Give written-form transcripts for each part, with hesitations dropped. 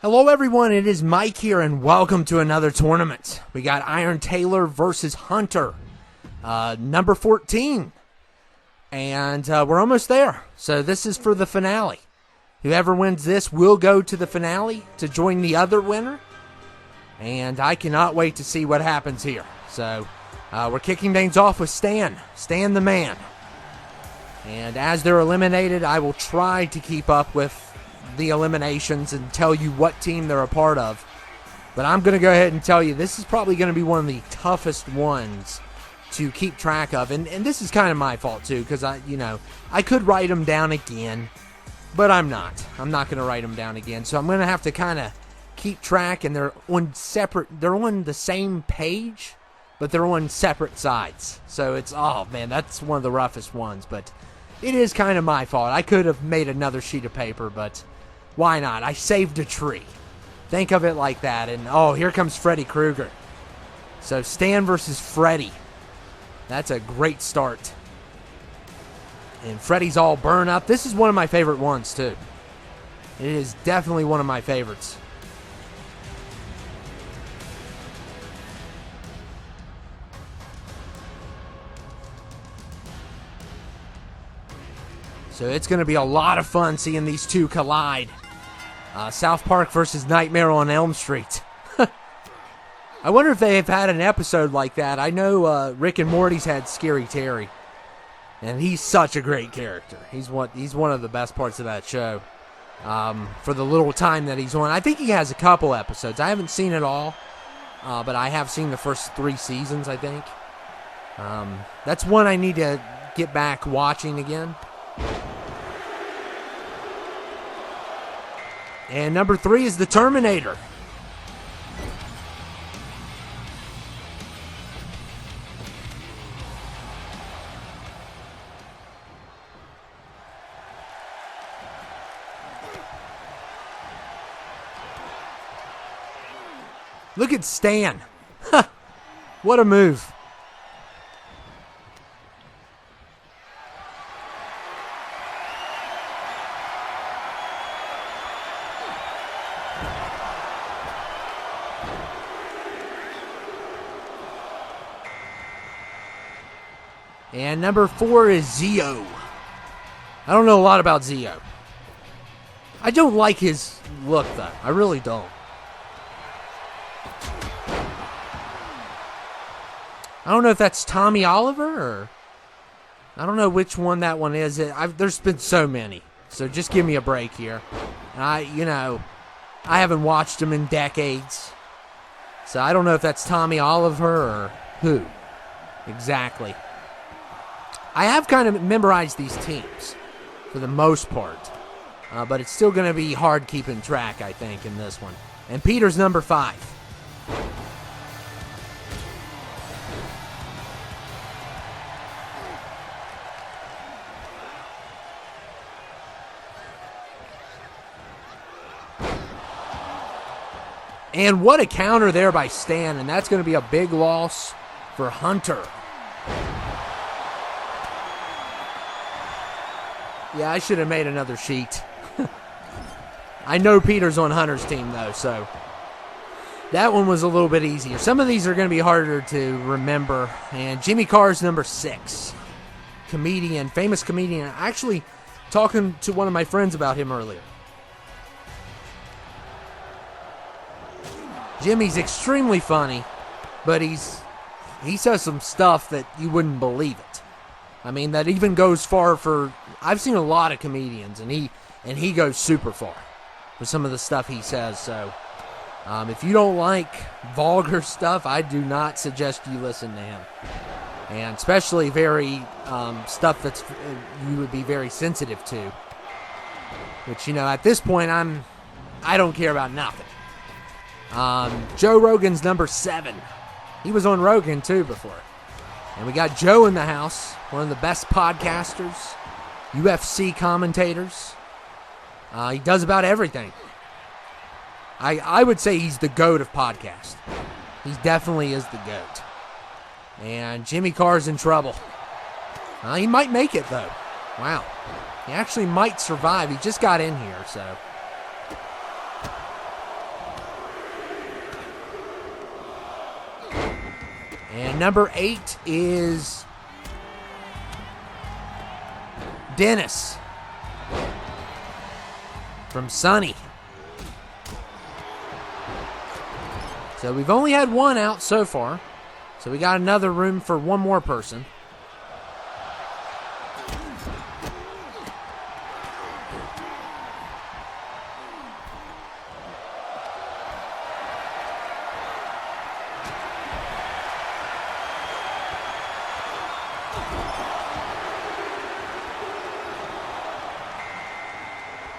Hello everyone, it is Mike here and welcome to another tournament. We got Iron Taylor versus Hunter, number 14. And we're almost there, so this is for the finale. Whoever wins this will go to the finale to join the other winner. And I cannot wait to see what happens here. So we're kicking things off with Stan the man. And as they're eliminated, I will try to keep up with the eliminations and tell you what team they're a part of. But I'm going to go ahead and tell you this is probably going to be one of the toughest ones to keep track of. And this is kind of my fault too, because I could write them down again, but I'm not. I'm not going to write them down again. So I'm going to have to kind of keep track, and they're on the same page, but they're on separate sides. So it's, oh man, that's one of the roughest ones, but it is kind of my fault. I could have made another sheet of paper, but why not? I saved a tree. Think of it like that. And, oh, here comes Freddy Krueger. So, Stan versus Freddy. That's a great start. And Freddy's all burned up. This is one of my favorite ones, too. It is definitely one of my favorites. So it's going to be a lot of fun seeing these two collide. South Park versus Nightmare on Elm Street. I wonder if they've had an episode like that. I know Rick and Morty's had Scary Terry, and he's such a great character. He's one of the best parts of that show. For the little time that he's on, I think he has a couple episodes. I haven't seen it all, but I have seen the first 3 seasons, I think. That's one I need to get back watching again. And number 3 is the Terminator. Look at Stan. What a move. And number 4 is Zeo. I don't know a lot about Zeo. I don't like his look, though. I really don't. I don't know if that's Tommy Oliver or I don't know which one that one is. There's been so many. So just give me a break here. I haven't watched him in decades. So I don't know if that's Tommy Oliver or who exactly. I have kind of memorized these teams for the most part, but it's still going to be hard keeping track, I think, in this one. And Peter's number 5. And what a counter there by Stan, and that's going to be a big loss for Hunter. Yeah, I should have made another sheet. I know Peter's on Hunter's team, though, so that one was a little bit easier. Some of these are going to be harder to remember. And Jimmy Carr's number 6. Comedian, famous comedian. Actually, talking to one of my friends about him earlier. Jimmy's extremely funny, but he says some stuff that you wouldn't believe it. I mean, that even goes far for... I've seen a lot of comedians, and he goes super far with some of the stuff he says. So, if you don't like vulgar stuff, I do not suggest you listen to him. And especially very stuff that's you would be very sensitive to. Which, at this point, I don't care about nothing. Joe Rogan's number 7. He was on Rogan, too, before. And we got Joe in the house, one of the best podcasters, UFC commentators. He does about everything. I would say he's the GOAT of podcast. He definitely is the GOAT. And Jimmy Carr's in trouble. He might make it, though. Wow. He actually might survive. He just got in here, so. And number 8 is Dennis from Sunny. So we've only had one out so far. So we got another room for one more person.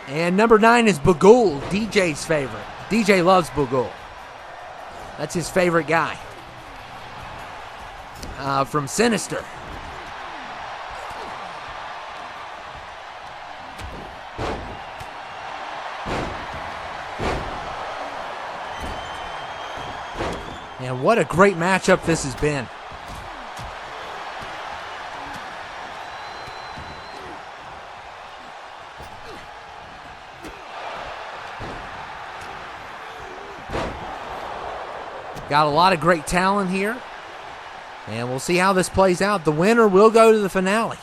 And number 9 is Bagul, DJ's favorite. DJ loves Bagul. That's his favorite guy. From Sinister. And what a great matchup this has been. Got a lot of great talent here. And we'll see how this plays out. The winner will go to the finale.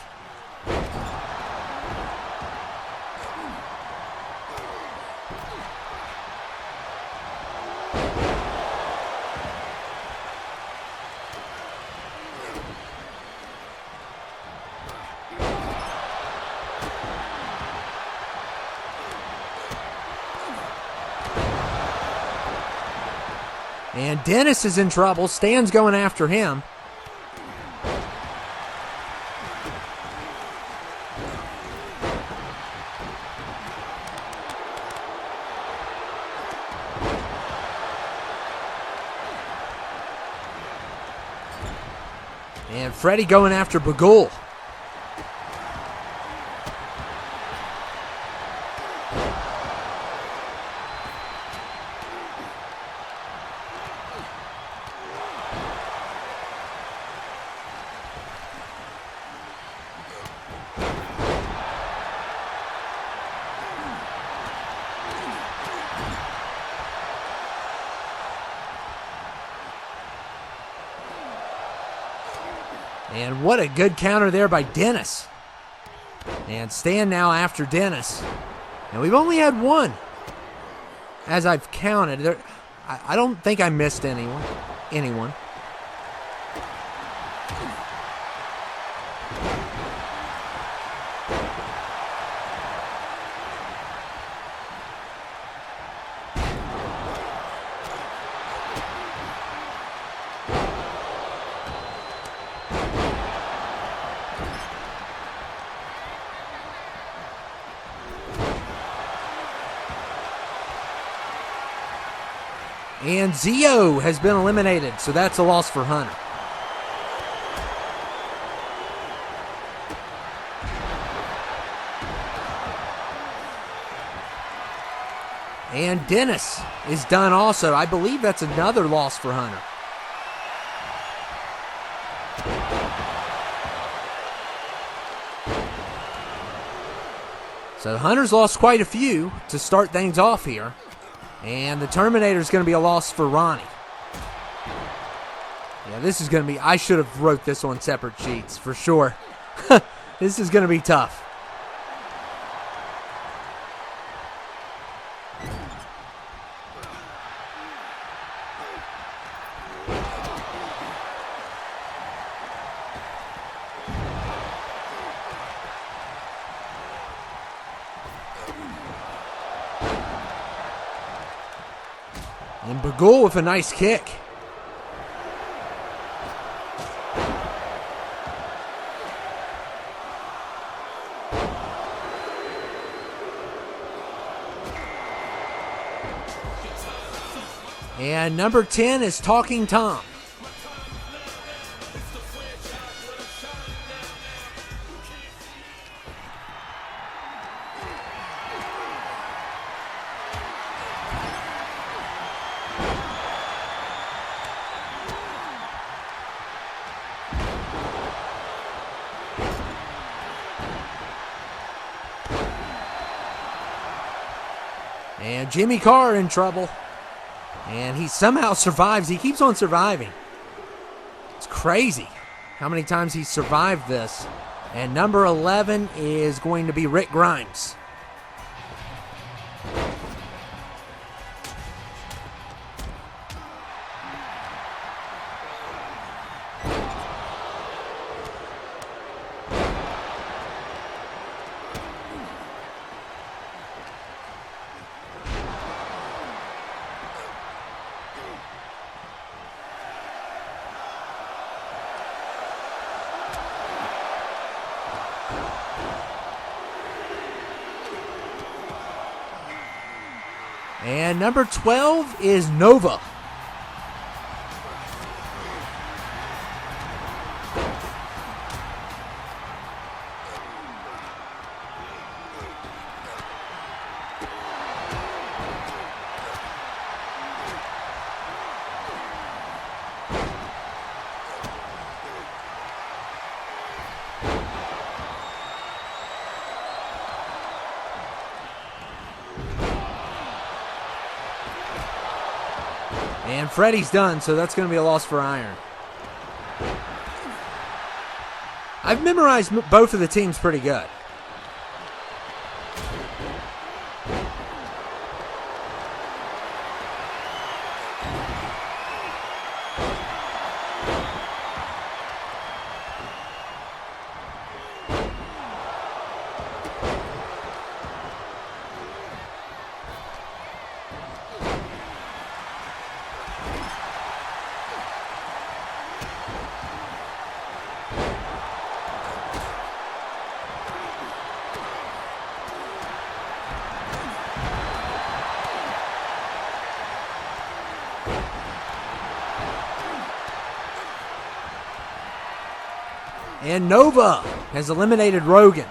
And Dennis is in trouble. Stan's going after him. And Freddie going after Bagul. And what a good counter there by Dennis. And Stan now after Dennis. And we've only had one. As I've counted. I don't think I missed anyone. And Zio has been eliminated, so that's a loss for Hunter. And Dennis is done also. I believe that's another loss for Hunter. So Hunter's lost quite a few to start things off here. And the Terminator is going to be a loss for Ronnie. Yeah, this is going to be... I should have wrote this on separate sheets, for sure. This is going to be tough. And Bagul with a nice kick. And number 10 is Talking Tom. And Jimmy Carr in trouble. And he somehow survives. He keeps on surviving. It's crazy how many times he survived this. And number 11 is going to be Rick Grimes. And number 12 is Nova. And Freddie's done, so that's going to be a loss for Iron. I've memorized both of the teams pretty good. And Nova has eliminated Rogan.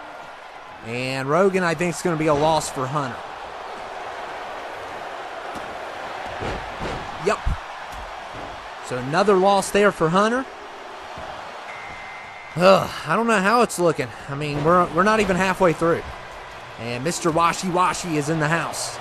And Rogan, I think, is going to be a loss for Hunter. Yep. So another loss there for Hunter. I don't know how it's looking. I mean, we're not even halfway through. And Mr. Washi Washi is in the house.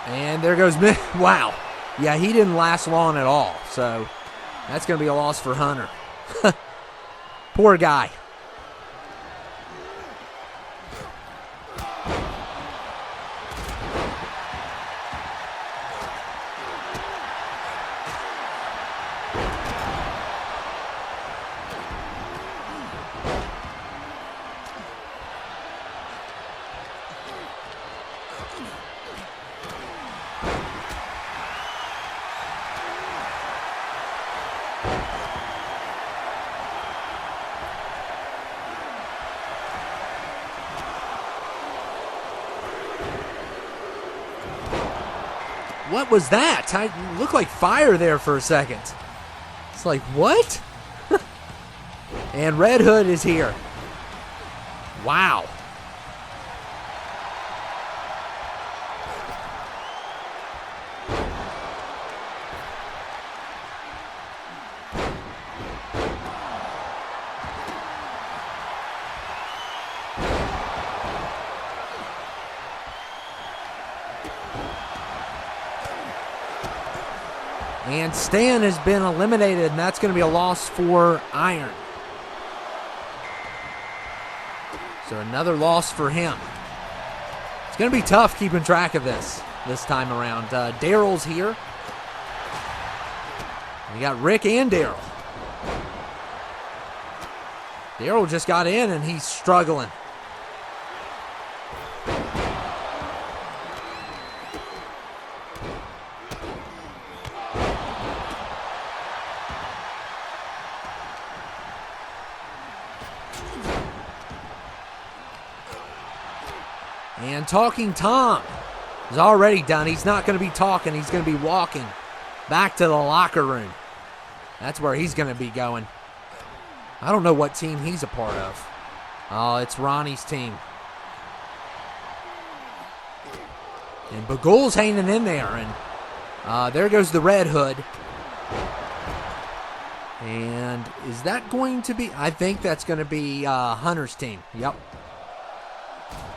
And there goes, wow. Yeah, he didn't last long at all. So that's going to be a loss for Hunter. Poor guy. What was that? I looked like fire there for a second. It's like, what? And Red Hood is here. Wow. And Stan has been eliminated, and that's going to be a loss for Iron. So another loss for him. It's going to be tough keeping track of this time around. Daryl's here. We got Rick and Daryl. Daryl just got in, and he's struggling. And Talking Tom is already done. He's not going to be talking. He's going to be walking back to the locker room. That's where he's going to be going. I don't know what team he's a part of. Oh, it's Ronnie's team. And Bagul's hanging in there. And there goes the Red Hood. And is that going to be... I think that's going to be Hunter's team. Yep.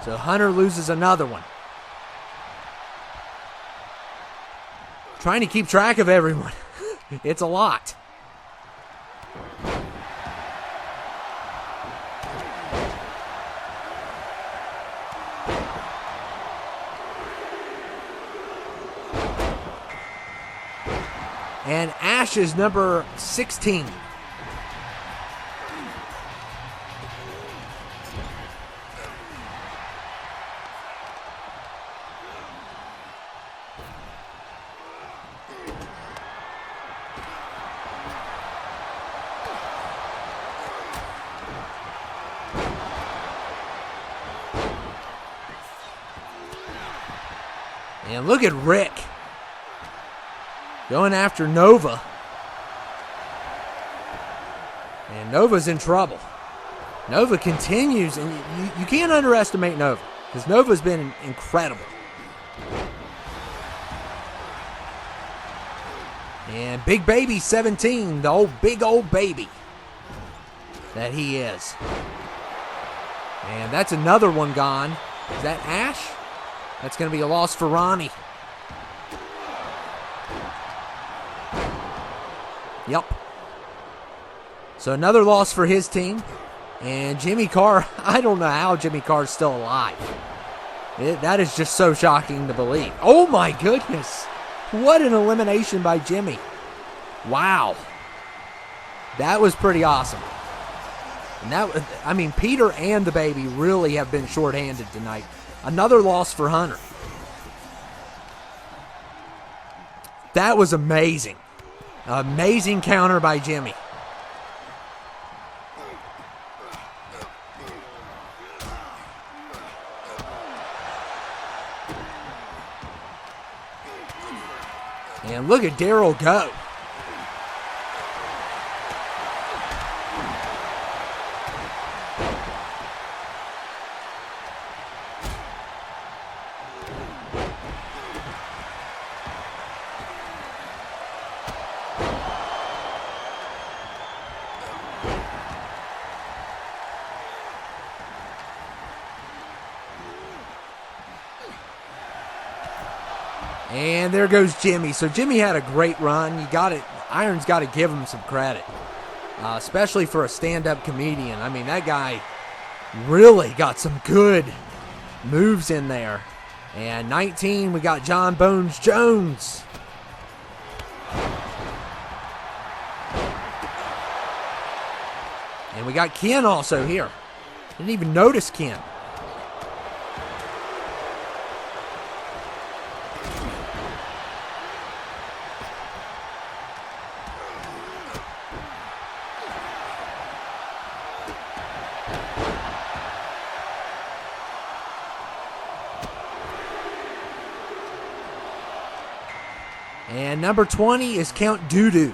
So Hunter loses another one. Trying to keep track of everyone. It's a lot. And Ash is number 16. And look at Rick going after Nova. And Nova's in trouble. Nova continues, and you can't underestimate Nova, because Nova's been incredible. And Big Baby 17, the big old baby that he is. And that's another one gone. Is that Ash? That's going to be a loss for Ronnie. Yep. So another loss for his team. And Jimmy Carr, I don't know how Jimmy Carr's still alive. That is just so shocking to believe. Oh my goodness. What an elimination by Jimmy. Wow. That was pretty awesome. And that, I mean, Peter and the baby really have been shorthanded tonight. Another loss for Hunter. That was amazing. Amazing counter by Jimmy. And look at Daryl go. And there goes Jimmy. So Jimmy had a great run. You got it. Iron's got to give him some credit, especially for a stand-up comedian. I mean, that guy really got some good moves in there. And 19, we got John Bones Jones. And we got Ken also here. Didn't even notice Ken. And number 20 is Count Doodoo.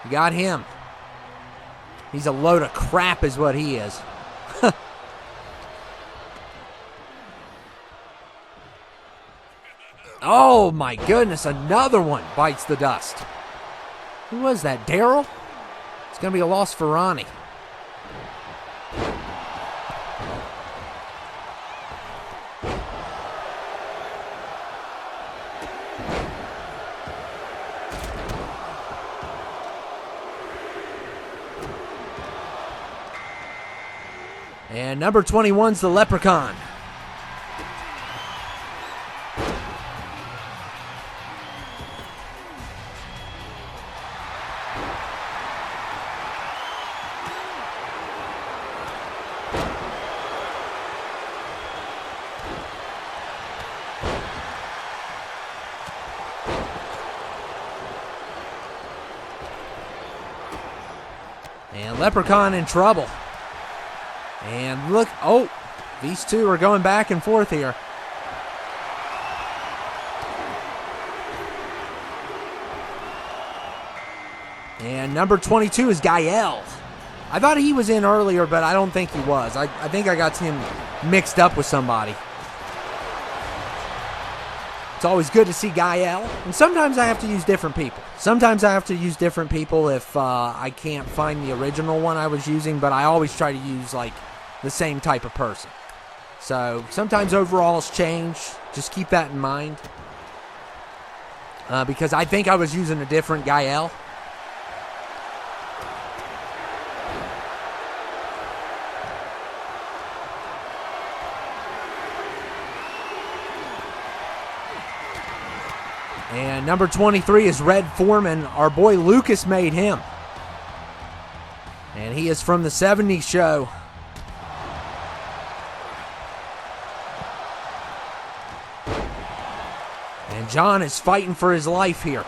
You got him. He's a load of crap is what he is. Oh my goodness, another one bites the dust. Who was that, Daryl? It's going to be a loss for Ronnie. And number 21's the Leprechaun. And Leprechaun in trouble. And look, oh, these two are going back and forth here. And number 22 is Gael. I thought he was in earlier, but I don't think he was. I think I got him mixed up with somebody. It's always good to see Gael. And sometimes I have to use different people. Sometimes I have to use different people if I can't find the original one I was using, but I always try to use, like, the same type of person. So sometimes overalls change. Just keep that in mind. Because I think I was using a different Gael. And number 23 is Red Foreman. Our boy Lucas made him. And he is from the 70s show. And John is fighting for his life here.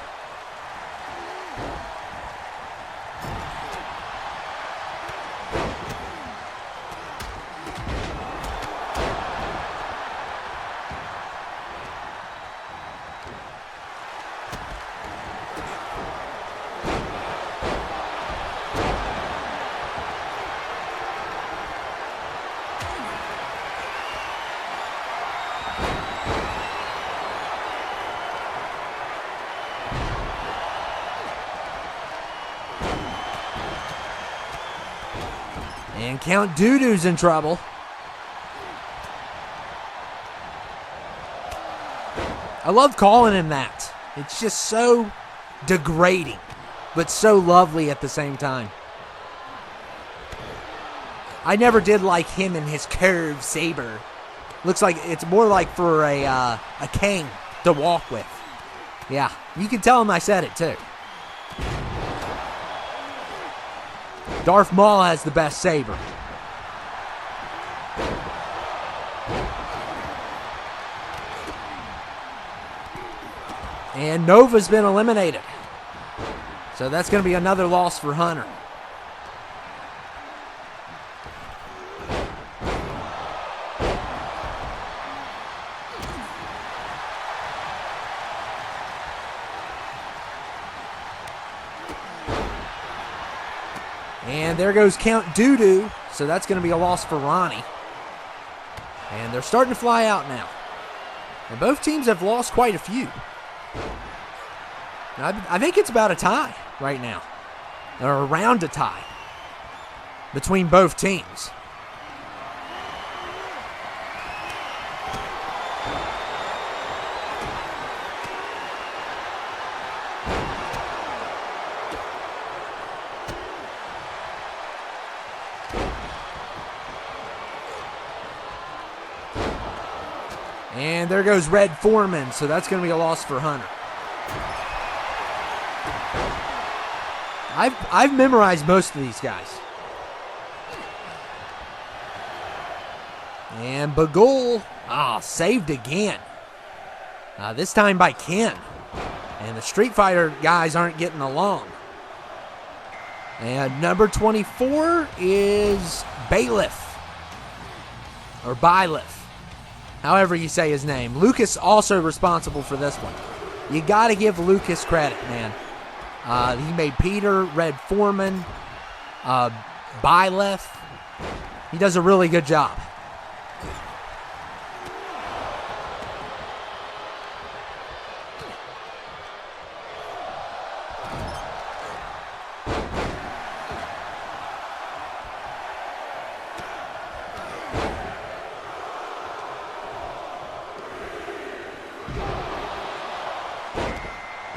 And Count Doodoo's in trouble. I love calling him that. It's just so degrading, but so lovely at the same time. I never did like him and his curved saber. Looks like it's more like for a cane to walk with. Yeah, you can tell him I said it too. Darth Maul has the best saber. And Nova's been eliminated. So that's going to be another loss for Hunter. And there goes Count Doodoo. So that's going to be a loss for Ronnie. And they're starting to fly out now. And both teams have lost quite a few. I think it's about a tie right now. Or around a tie between both teams. And there goes Red Foreman, so that's going to be a loss for Hunter. I've memorized most of these guys. And Bagul, saved again. This time by Ken. And the Street Fighter guys aren't getting along. And number 24 is Bailiff. Or Bailiff. However you say his name. Lucas also responsible for this one. You got to give Lucas credit, man. He made Peter, Red Foreman, Bailiff. He does a really good job.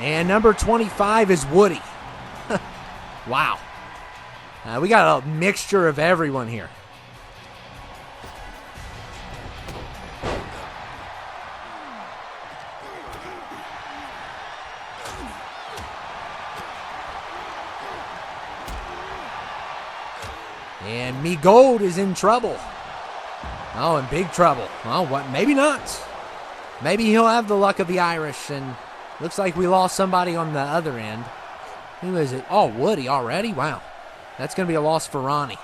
And number 25 is Woody. Wow. We got a mixture of everyone here. And Me Gold is in trouble. Oh, in big trouble. Well, what? Maybe not. Maybe he'll have the luck of the Irish, and looks like we lost somebody on the other end. Who is it? Oh, Woody already? Wow. That's going to be a loss for Ronnie.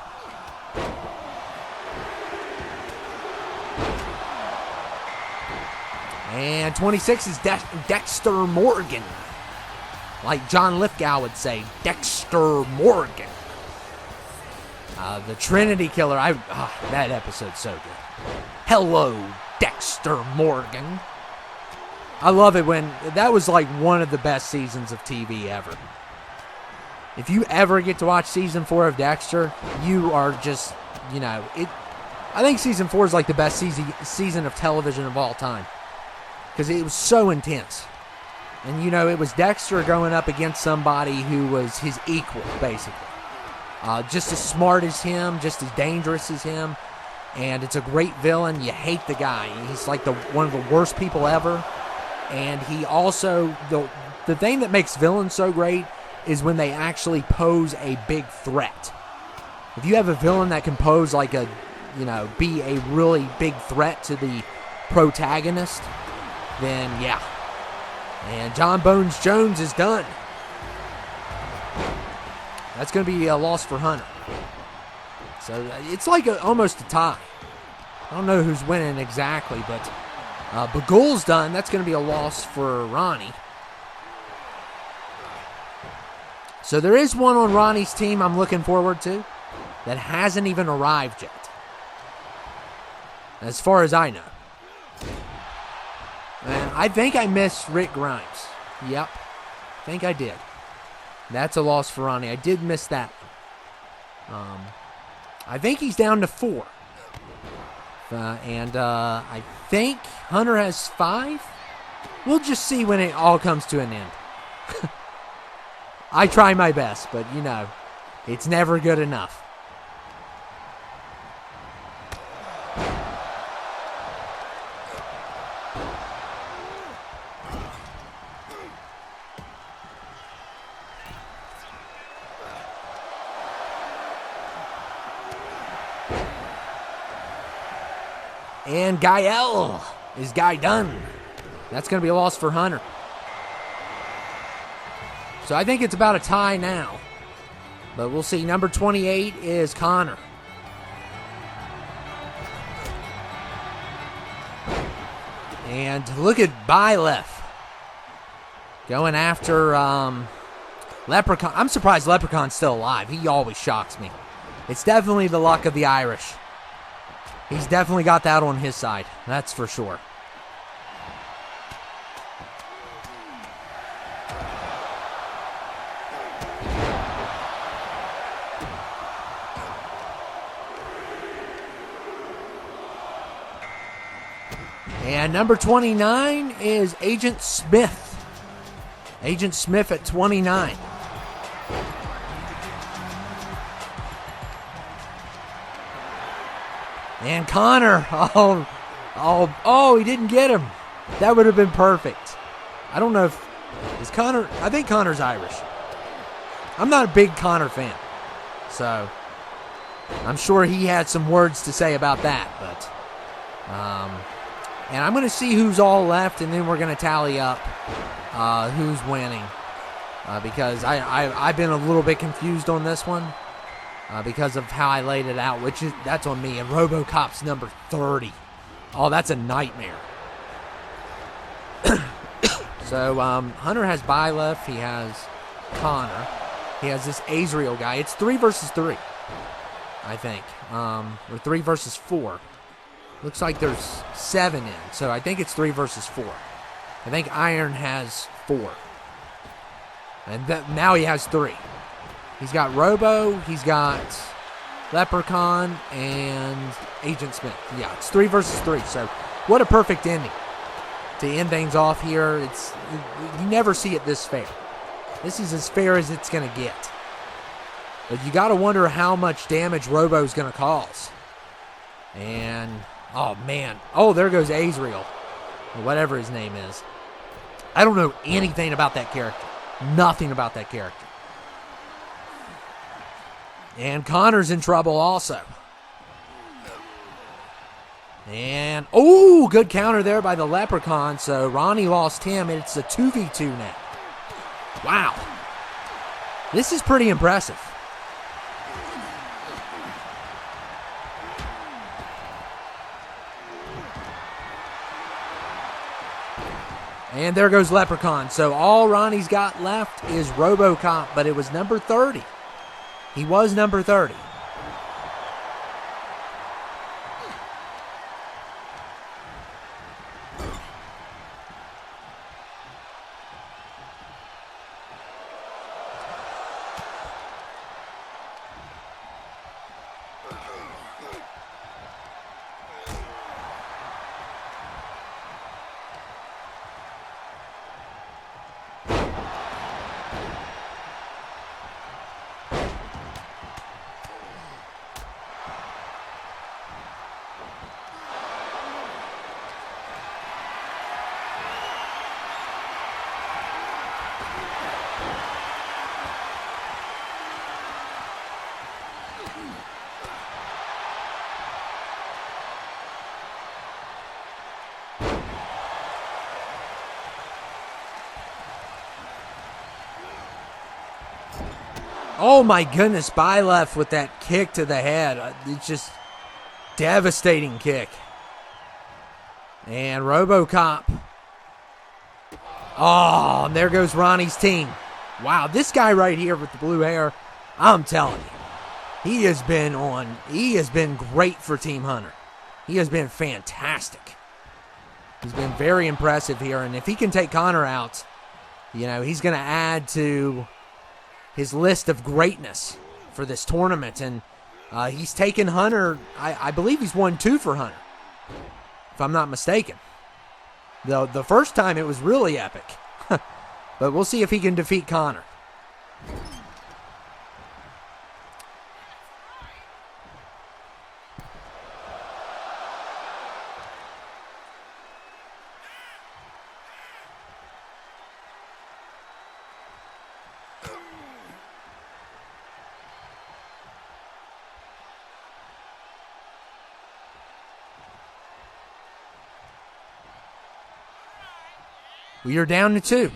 And 26 is Dexter Morgan. Like John Lithgow would say, Dexter Morgan. The Trinity Killer. That episode's so good. Hello, Dexter Morgan. I love it when that was like one of the best seasons of TV ever. If you ever get to watch season 4 of Dexter, you are just, it. I think season 4 is like the best season of television of all time because it was so intense. And, it was Dexter going up against somebody who was his equal, basically. Just as smart as him, just as dangerous as him. And it's a great villain. You hate the guy. He's like one of the worst people ever. And he also, the thing that makes villains so great is when they actually pose a big threat. If you have a villain that can pose like be a really big threat to the protagonist, then yeah. And John Bones Jones is done. That's going to be a loss for Hunter. So it's like almost a tie. I don't know who's winning exactly, but Bagul's done. That's going to be a loss for Ronnie. So there is one on Ronnie's team I'm looking forward to that hasn't even arrived yet, as far as I know. And I think I missed Rick Grimes. Yep, I think I did. That's a loss for Ronnie. I did miss that. I think he's down to 4. And I think Hunter has 5. We'll just see when it all comes to an end. I try my best, but it's never good enough. And Gael is done. That's going to be a loss for Hunter. So I think it's about a tie now. But we'll see. Number 28 is Connor. And look at Byleth going after Leprechaun. I'm surprised Leprechaun's still alive. He always shocks me. It's definitely the luck of the Irish. He's definitely got that on his side. That's for sure. And number 29 is Agent Smith. Agent Smith at 29. And Connor, he didn't get him. That would have been perfect. I don't know is Connor, I think Connor's Irish. I'm not a big Connor fan, so I'm sure he had some words to say about that, but, and I'm going to see who's all left, and then we're going to tally up who's winning, because I've been a little bit confused on this one. Because of how I laid it out, that's on me. And RoboCop's number 30. Oh, that's a nightmare. So Hunter has Byleth. He has Connor. He has this Azrael guy. It's 3 versus 3, I think, or 3 versus 4. Looks like there's 7 in, so I think it's 3 versus 4. I think Iron has 4, and now he has 3. He's got Robo, he's got Leprechaun, and Agent Smith. Yeah, it's 3 versus 3. So what a perfect ending to end things off here. You never see it this fair. This is as fair as it's going to get. But you got to wonder how much damage Robo's going to cause. And, oh man. Oh, there goes Azrael, or whatever his name is. I don't know anything about that character. Nothing about that character. And Connor's in trouble also. And, good counter there by the Leprechaun. So Ronnie lost him, and it's a 2v2 now. Wow. This is pretty impressive. And there goes Leprechaun. So all Ronnie's got left is RoboCop, but it was number 30. He was number 30. Oh my goodness, Byleth with that kick to the head. It's just devastating kick. And RoboCop. Oh, and there goes Ronnie's team. Wow, this guy right here with the blue hair, I'm telling you, he has been great for Team Hunter. He has been fantastic. He's been very impressive here, and if he can take Connor out, you know, he's going to add to his list of greatness for this tournament. And he's taken Hunter, I believe he's won 2 for Hunter, if I'm not mistaken. The first time it was really epic. But we'll see if he can defeat Connor. We are down to 2.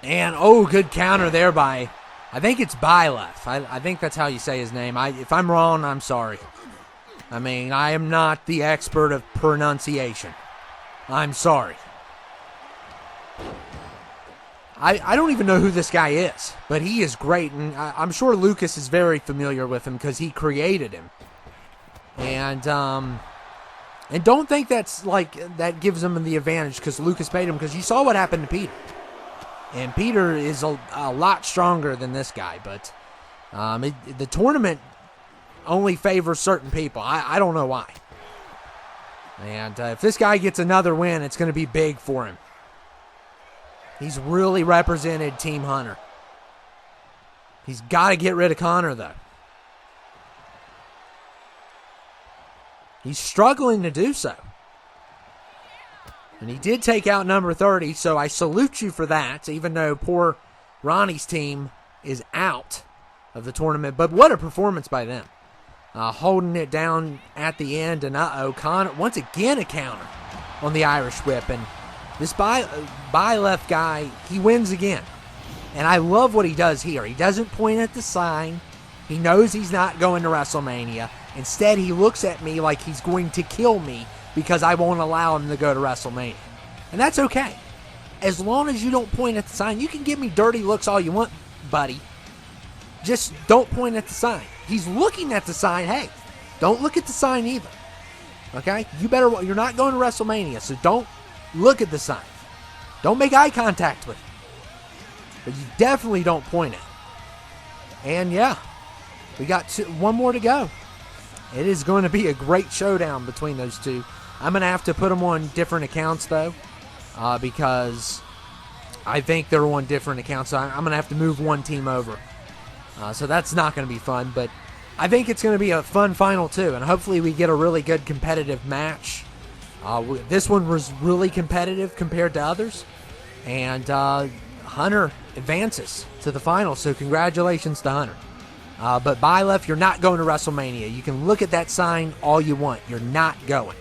And, oh, good counter there by, I think it's Byleth. I think that's how you say his name. If I'm wrong, I'm sorry. I mean, I am not the expert of pronunciation. I'm sorry. I don't even know who this guy is, but he is great, and I'm sure Lucas is very familiar with him because he created him. And don't think that gives him the advantage because Lucas paid him, because you saw what happened to Peter. And Peter is a lot stronger than this guy, but the tournament only favors certain people. I don't know why. And if this guy gets another win, it's going to be big for him. He's really represented Team Hunter. He's got to get rid of Connor, though. He's struggling to do so. And he did take out number 30, so I salute you for that, even though poor Ronnie's team is out of the tournament. But what a performance by them. Holding it down at the end, and Connor, once again a counter on the Irish Whip. And this Byleth guy, he wins again. And I love what he does here. He doesn't point at the sign. He knows he's not going to WrestleMania. Instead, he looks at me like he's going to kill me because I won't allow him to go to WrestleMania. And that's okay. As long as you don't point at the sign. You can give me dirty looks all you want, buddy. Just don't point at the sign. He's looking at the sign. Hey, don't look at the sign either. Okay? You're not going to WrestleMania, so don't look at the sign. Don't make eye contact with it. But you definitely don't point it. And yeah, we got one more to go. It is going to be a great showdown between those two. I'm going to have to put them on different accounts, though, because I think they're on different accounts. So I'm going to have to move one team over. So that's not going to be fun, but I think it's going to be a fun final, too, and hopefully we get a really good competitive match. This one was really competitive compared to others, and Hunter advances to the final, so congratulations to Hunter. But Byleth, you're not going to WrestleMania. You can look at that sign all you want. You're not going.